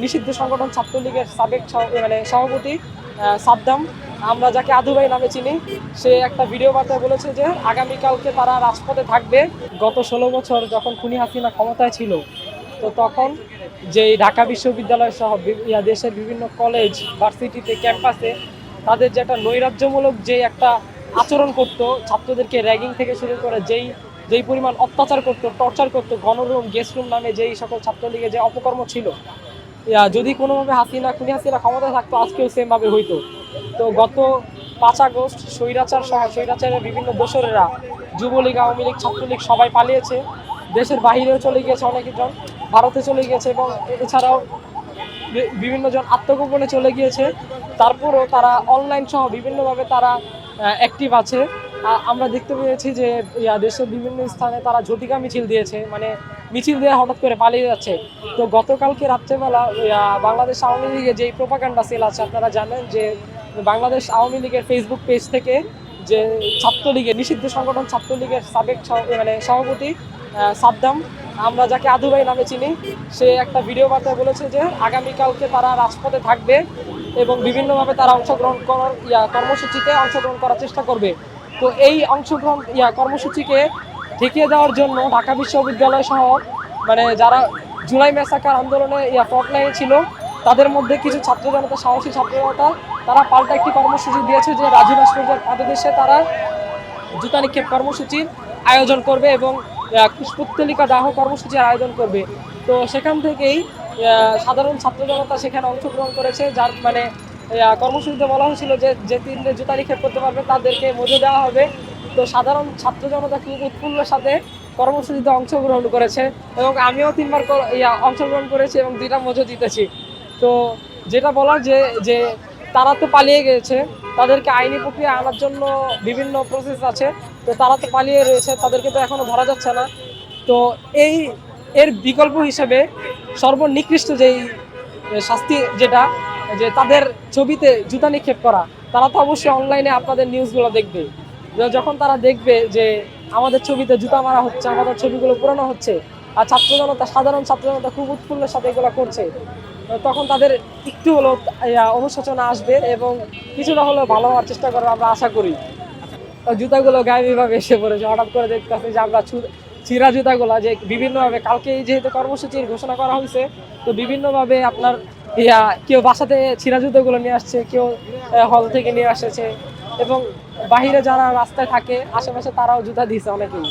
নিষিদ্ধ সংগঠন ছাত্রলীগের সাবেক সভাপতি সাদ্দাম, আমরা যাকে আদু ভাই নামে চিনি, সে একটা ভিডিও বার্তায় বলেছে যে আগামীকালকে তারা রাজপথে থাকবে। গত 16 বছর যখন খুনি হাসিনা ক্ষমতায় ছিল, তো তখন যেই ঢাকা বিশ্ববিদ্যালয় সহ দেশের বিভিন্ন কলেজ ভার্সিটিতে ক্যাম্পাসে তাদের যে একটা নৈরাজ্যমূলক যে একটা আচরণ করত, ছাত্রদেরকে র্যাগিং থেকে শুরু করে যেই পরিমাণ অত্যাচার করতো, টর্চার করতো, গণরুম গেস্ট রুম নামে যেই সকল ছাত্রলীগের যে অপকর্ম ছিল, যদি কোনোভাবে খুনি হাসিনা ক্ষমতায় থাকতো আজকেও সেম ভাবে হইতো। তো গত 5 আগস্ট স্বৈরাচারের বিভিন্ন দোসরেরা যুবলীগ, আওয়ামী লীগ, ছাত্রলীগ সবাই পালিয়েছে, দেশের বাহিরেও চলে গিয়েছে, অনেকজন ভারতে চলে গিয়েছে এবং এছাড়াও বিভিন্ন জন আত্মগোপনে চলে গিয়েছে। তারপরও তারা অনলাইন সহ বিভিন্নভাবে তারা অ্যাক্টিভ আছে। আমরা দেখতে পেয়েছি যে দেশের বিভিন্ন স্থানে তারা ঝটিকা মিছিল দিয়েছে, মানে মিছিল দিয়ে হঠাৎ করে পালিয়ে যাচ্ছে। তো গতকালকে রাত্রেবেলা বাংলাদেশ আওয়ামী লীগের যেই প্রোপাগান্ডা সেল আছে, আপনারা জানেন যে বাংলাদেশ আওয়ামী লীগের ফেসবুক পেজ থেকে যে ছাত্রলীগের নিষিদ্ধ সংগঠন ছাত্রলীগের সাবেক সভাপতি সাদ্দাম, আমরা যাকে আদু ভাই নামে চিনি, সে একটা ভিডিও বার্তায় বলেছে যে আগামীকালকে তারা রাজপথে থাকবে এবং বিভিন্নভাবে তারা কর্মসূচিতে অংশগ্রহণ করার চেষ্টা করবে। তো এই কর্মসূচিকে ঠেকিয়ে দেওয়ার জন্য ঢাকা বিশ্ববিদ্যালয় সহ যারা জুলাই ম্যাসাকার আন্দোলনে ফ্রন্টলাইনে ছিল, তাদের মধ্যে কিছু ছাত্র জনতা, সাহসী ছাত্র জনতা, তারা পাল্টা একটি কর্মসূচি দিয়েছে যে রাজু ভাস্কর্যের পাদদেশে তারা জুতা নিক্ষেপ কর্মসূচির আয়োজন করবে এবং পুষ্পোত্তলিকা দাহ কর্মসূচির আয়োজন করবে। তো সেখান থেকেই সাধারণ ছাত্র জনতা সেখানে অংশগ্রহণ করেছে, যার কর্মসূচিতে বলা হয়েছিল যে 3 জুতা নিক্ষেপ করতে পারবে তাদেরকে মজুরি দেওয়া হবে। তো সাধারণ ছাত্র জনতা খুব উৎফুল্লের সাথে কর্মসূচিতে অংশগ্রহণ করেছে এবং আমিও 3বার অংশগ্রহণ করেছি এবং 2টা মজুরি দিতেছি। তো যেটা বলার যে তারা তো পালিয়ে গেছে, তাদেরকে আইনি প্রক্রিয়া আনার জন্য বিভিন্ন প্রসেস আছে, তো তারা তো পালিয়ে রয়েছে, তাদেরকে তো এখনো ধরা যাচ্ছে না। তো এর বিকল্প হিসেবে সর্বনিকৃষ্ট যেই শাস্তি যেটা, যে তাদের ছবিতে জুতা নিক্ষেপ করা, তারা তো অবশ্যই অনলাইনে আপনাদের নিউজগুলো দেখবে। যখন তারা দেখবে যে আমাদের ছবিতে জুতা মারা হচ্ছে, আমাদের ছবিগুলো পুরানো হচ্ছে, আর সাধারণ ছাত্র জনতা খুব উৎফুল্লের সাথে এগুলো করছে, তখন তাদের একটু হলেও অনুশোচনা আসবে এবং কিছুটা হলেও ভালো হওয়ার চেষ্টা করবে, আমরা আশা করি। জুতাগুলো গায়েবীভাবে এসে পড়েছে, হঠাৎ করে দেখতেছি যে আমরা ছিঁড়া জুতাগুলো যে বিভিন্নভাবে, কালকে যেহেতু কর্মসূচির ঘোষণা করা হয়েছে, তো বিভিন্নভাবে আপনার কেউ বাসাতে ছিঁড়া জুতোগুলো নিয়ে আসছে, কেউ হল থেকে নিয়ে আসছে এবং বাহিরে যারা রাস্তায় থাকে আশেপাশে তারাও জুতা দিয়েছে অনেকেই।